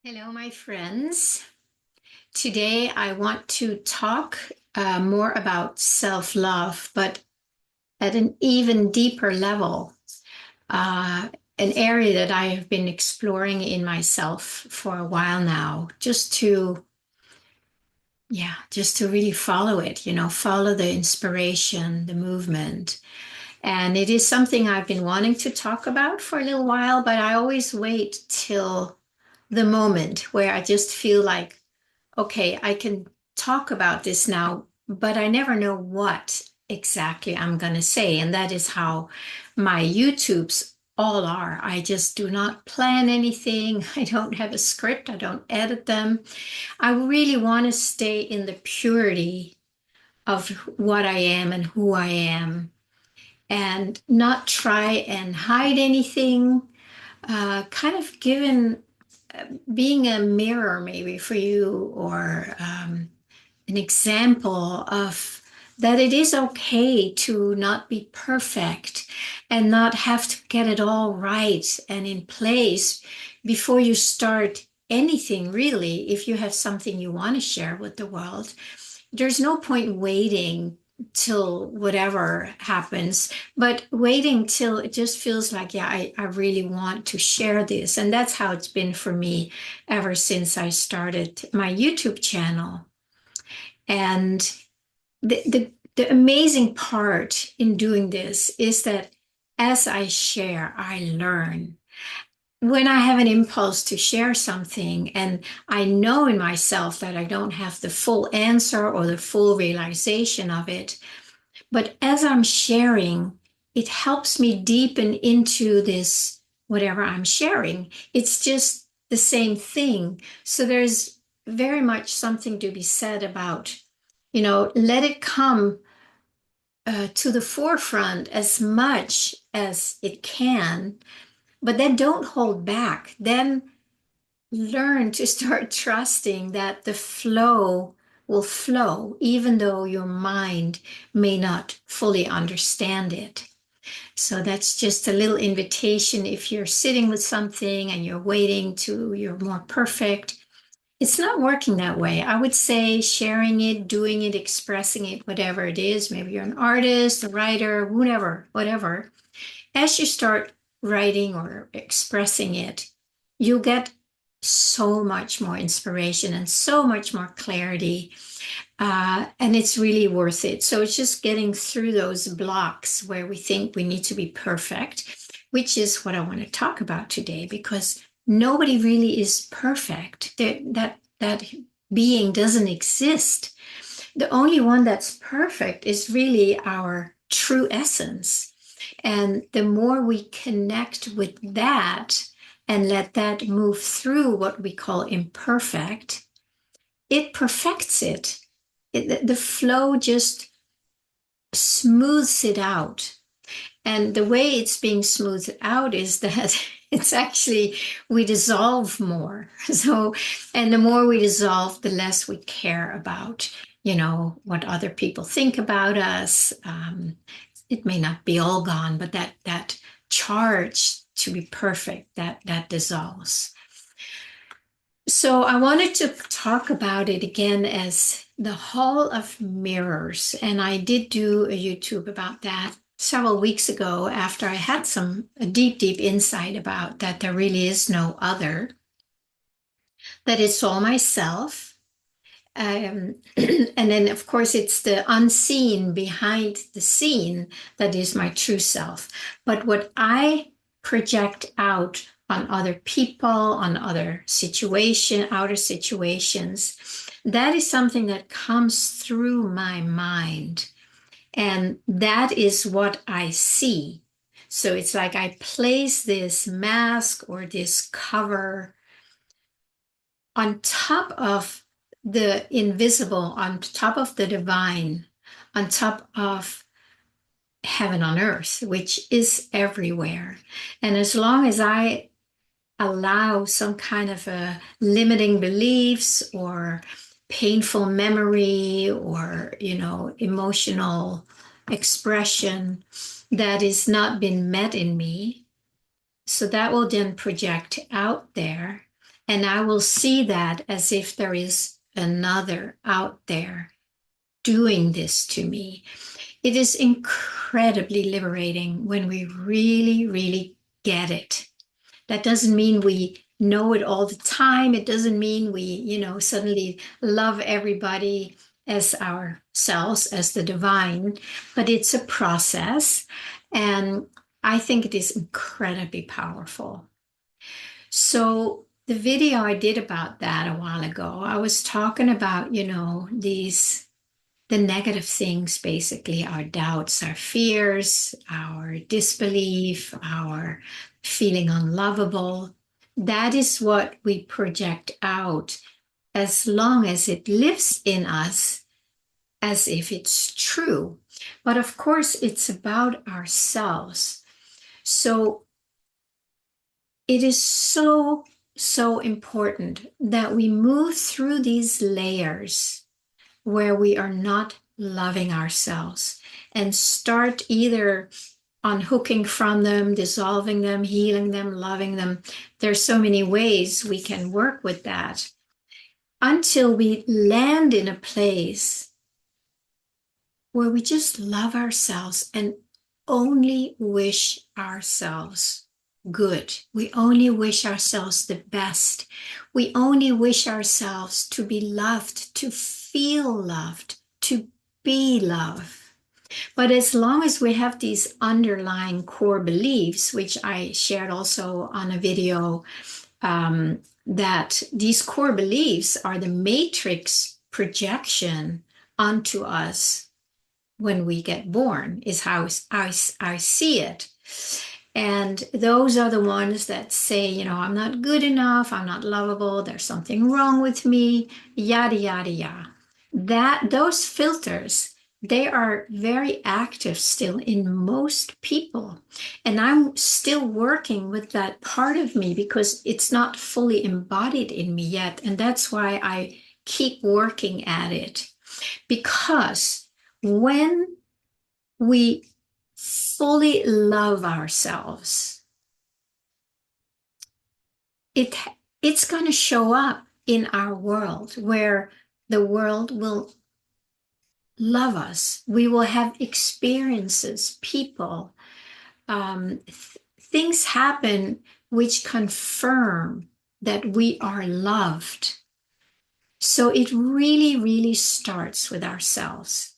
Hello, my friends. Today I want to talk more about self-love, but at an even deeper level, uh, an area that I have been exploring in myself for a while now, just to really follow it, follow the inspiration, the movement. And it is something I've been wanting to talk about for a little while, but I always wait till the moment where I just feel like, okay, I can talk about this now, but I never know what exactly I'm going to say. And that is how my YouTubes all are. I just do not plan anything. I don't have a script. I don't edit them. I really want to stay in the purity of what I am and who I am and not try and hide anything. Kind of given being a mirror maybe for you or an example of that it is okay to not be perfect and not have to get it all right and in place before you start anything really. If you have something you want to share with the world, there's no point waiting till whatever happens, but waiting till it just feels like, yeah, I really want to share this. And that's how it's been for me ever since I started my YouTube channel. And the amazing part in doing this is that as I share, I learn. When I have an impulse to share something and I know in myself that I don't have the full answer or the full realization of it, but as I'm sharing, it helps me deepen into this, whatever I'm sharing. It's just the same thing. So there's very much something to be said about, let it come to the forefront as much as it can, but then don't hold back. Then learn to start trusting that the flow will flow, even though your mind may not fully understand it. So that's just a little invitation. If you're sitting with something and you're waiting to, you're more perfect, it's not working that way. I would say sharing it, doing it, expressing it, whatever it is. Maybe you're an artist, a writer, whatever. As you start writing or expressing it, you'll get so much more inspiration and so much more clarity. And it's really worth it. So it's just getting through those blocks where we think we need to be perfect, which is what I want to talk about today, because nobody really is perfect. That being doesn't exist. The only one that's perfect is really our true essence. And the more we connect with that and let that move through what we call imperfect, it perfects it. The flow just smooths it out. And the way it's being smoothed out is that it's actually, we dissolve more. So, and the more we dissolve, the less we care about, what other people think about us. It may not be all gone, but that charge to be perfect, that dissolves. So I wanted to talk about it again as the Hall of Mirrors. And I did do a YouTube about that several weeks ago after I had a deep insight about that there really is no other, that it's all myself. And then, of course, it's the unseen behind the scene that is my true self. But what I project out on other people, on outer situations, that is something that comes through my mind. And that is what I see. So it's like I place this mask or this cover on top of the invisible, on top of the divine, on top of heaven on earth, which is everywhere. And as long as I allow some kind of a limiting beliefs or painful memory or, emotional expression that is not been met in me, so that will then project out there. And I will see that as if there is another out there doing this to me. It is incredibly liberating when we really, really get it. That doesn't mean we know it all the time. It doesn't mean we, suddenly love everybody as ourselves, as the divine, but it's a process. And I think it is incredibly powerful. So the video I did about that a while ago, I was talking about, the negative things, basically our doubts, our fears, our disbelief, our feeling unlovable. That is what we project out as long as it lives in us as if it's true. But of course, it's about ourselves. So it is so, so important that we move through these layers where we are not loving ourselves and start either unhooking from them, dissolving them, healing them, loving them. There's so many ways we can work with that until we land in a place where we just love ourselves and only wish ourselves good. We only wish ourselves the best. We only wish ourselves to be loved, to feel loved, to be loved. But as long as we have these underlying core beliefs, which I shared also on a video, that these core beliefs are the matrix projection onto us when we get born, is how I see it. And those are the ones that say, I'm not good enough, I'm not lovable, there's something wrong with me, yada, yada, yada. Those filters, they are very active still in most people. And I'm still working with that part of me because it's not fully embodied in me yet. And that's why I keep working at it. Because when we fully love ourselves, it's going to show up in our world where the world will love us. We will have experiences, people, things happen which confirm that we are loved. So it really, really starts with ourselves.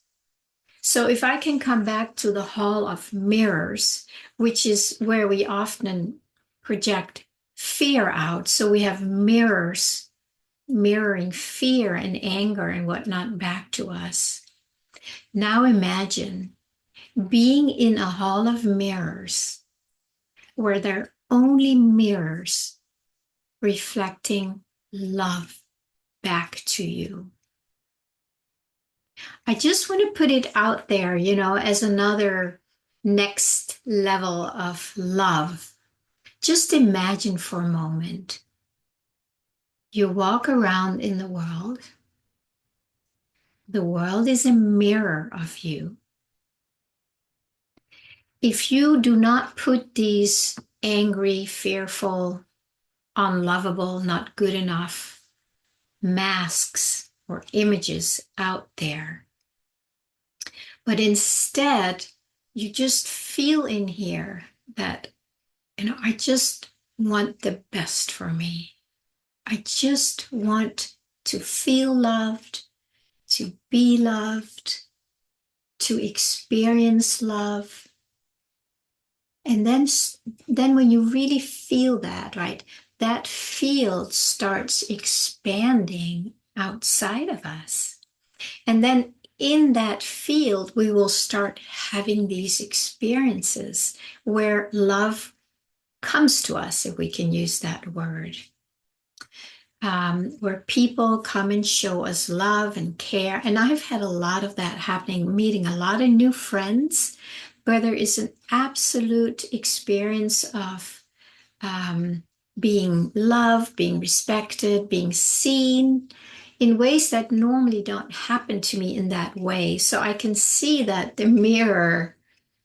So if I can come back to the hall of mirrors, which is where we often project fear out. So we have mirrors mirroring fear and anger and whatnot back to us. Now imagine being in a hall of mirrors where there are only mirrors reflecting love back to you. I just want to put it out there, as another next level of love. Just imagine for a moment. You walk around in the world. The world is a mirror of you. If you do not put these angry, fearful, unlovable, not good enough masks or images out there, but instead you just feel in here that, I just want the best for me. I just want to feel loved, to be loved, to experience love. And then when you really feel that, right, that field starts expanding outside of us. And then in that field, we will start having these experiences where love comes to us, if we can use that word. Where people come and show us love and care. And I've had a lot of that happening, meeting a lot of new friends where there is an absolute experience of being loved, being respected, being seen in ways that normally don't happen to me in that way. So I can see that the mirror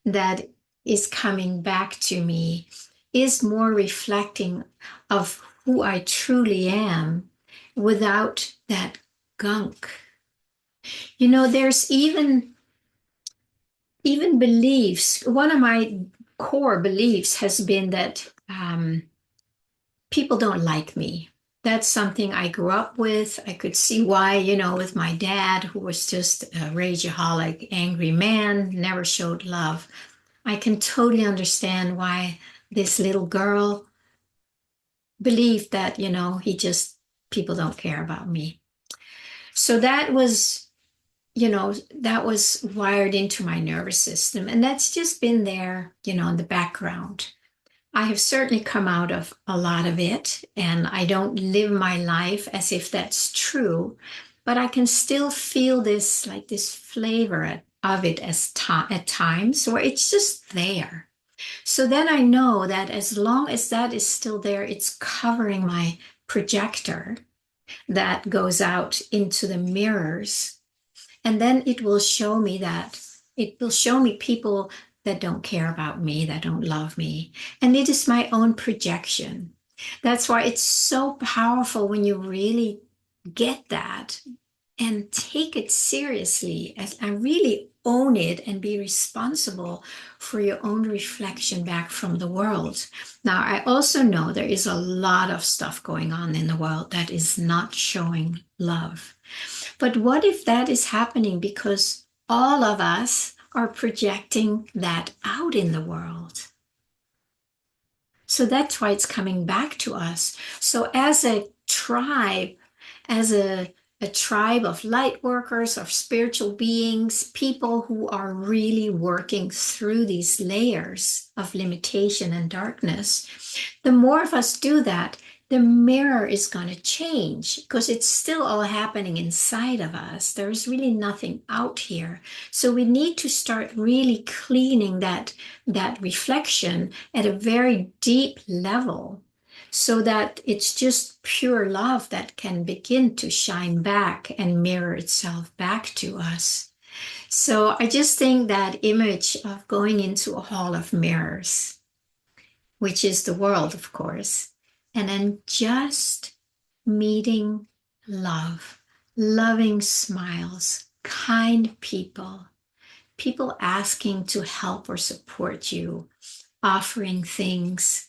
that is coming back to me is more reflecting of who I truly am without that gunk. There's even beliefs. One of my core beliefs has been that people don't like me. That's something I grew up with. I could see why, with my dad, who was just a rageaholic, angry man, never showed love. I can totally understand why this little girl believed that, people don't care about me. So that was wired into my nervous system. And that's just been there, in the background. I have certainly come out of a lot of it, and I don't live my life as if that's true, but I can still feel this flavor of it at times where it's just there. So then I know that as long as that is still there, it's covering my projector that goes out into the mirrors. And then it will show me people that don't care about me, that don't love me. And it is my own projection. That's why it's so powerful when you really get that and take it seriously and really own it and be responsible for your own reflection back from the world. Now, I also know there is a lot of stuff going on in the world that is not showing love. But what if that is happening because all of us are projecting that out in the world? So that's why it's coming back to us. So as a tribe, as a tribe of light workers, of spiritual beings, people who are really working through these layers of limitation and darkness, the more of us do that, the mirror is going to change because it's still all happening inside of us. There's really nothing out here. So we need to start really cleaning that reflection at a very deep level so that it's just pure love that can begin to shine back and mirror itself back to us. So I just think that image of going into a hall of mirrors, which is the world, of course, and then just meeting love, loving smiles, kind people, people asking to help or support you, offering things,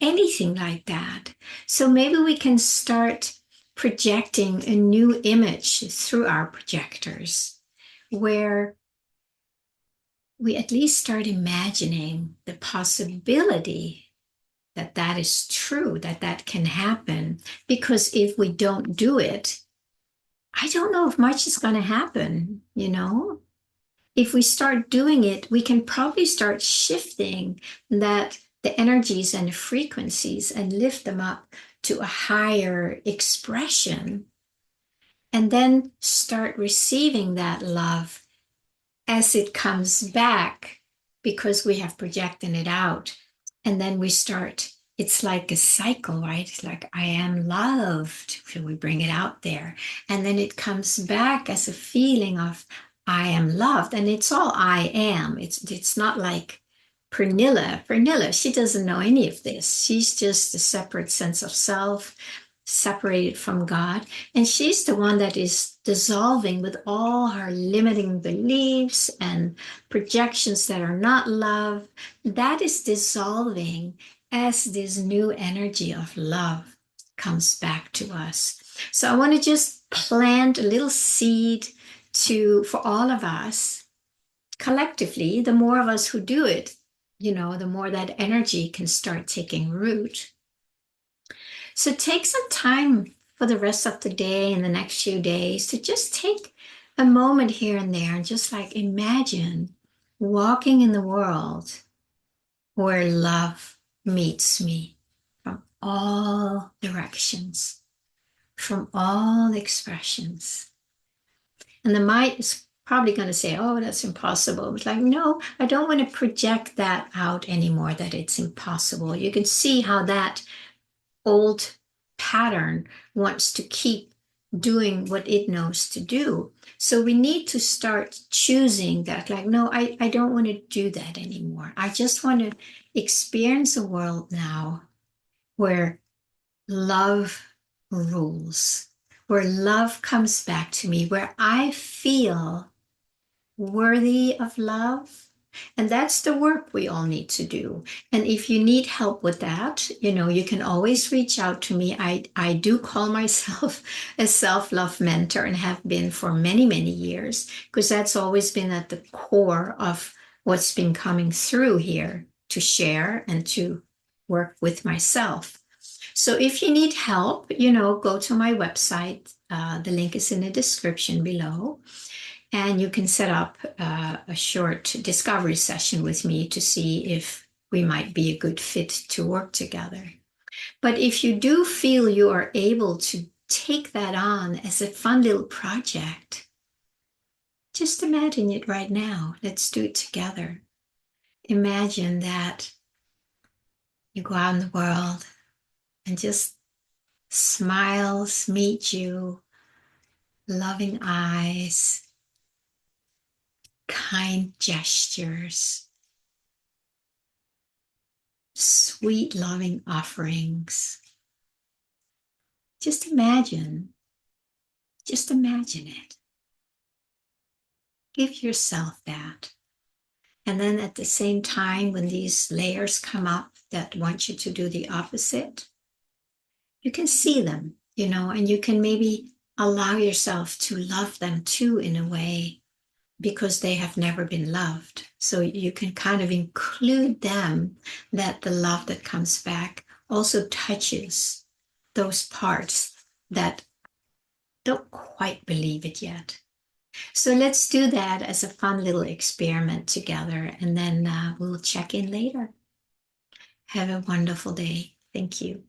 anything like that. So maybe we can start projecting a new image through our projectors where we at least start imagining the possibility that that is true, that that can happen. Because if we don't do it, I don't know if much is going to happen. If we start doing it, we can probably start shifting the energies and the frequencies and lift them up to a higher expression, and then start receiving that love as it comes back because we have projected it out. And then it's like a cycle, right? It's like, I am loved. So we bring it out there. And then it comes back as a feeling of, I am loved. And it's all I am. It's not like Pernilla, she doesn't know any of this. She's just a separate sense of self, separated from God. And she's the one that is dissolving with all her limiting beliefs and projections that are not love. That is dissolving as this new energy of love comes back to us. So I want to just plant a little seed for all of us collectively. The more of us who do it, the more that energy can start taking root. So take some time for the rest of the day and the next few days to just take a moment here and there and just like imagine walking in the world where love meets me from all directions, from all expressions. And the mind is probably going to say, oh, that's impossible. It's like, no, I don't want to project that out anymore, that it's impossible. You can see how that old pattern wants to keep doing what it knows to do. So we need to start choosing that, like, no, I don't want to do that anymore. I just want to experience a world now where love rules, where love comes back to me, where I feel worthy of love. And that's the work we all need to do. And if you need help with that, you can always reach out to me. I do call myself a self-love mentor and have been for many, many years, because that's always been at the core of what's been coming through here to share and to work with myself. So if you need help, go to my website. The link is in the description below. And you can set up a short discovery session with me to see if we might be a good fit to work together. But if you do feel you are able to take that on as a fun little project, just imagine it right now. Let's do it together. Imagine that you go out in the world and just smiles meet you, loving eyes, kind gestures, sweet, loving offerings. Just imagine it. Give yourself that. And then at the same time, when these layers come up that want you to do the opposite, you can see them, and you can maybe allow yourself to love them too in a way because they have never been loved. So you can kind of include them, that the love that comes back also touches those parts that don't quite believe it yet. So let's do that as a fun little experiment together, and then we'll check in later. Have a wonderful day. Thank you.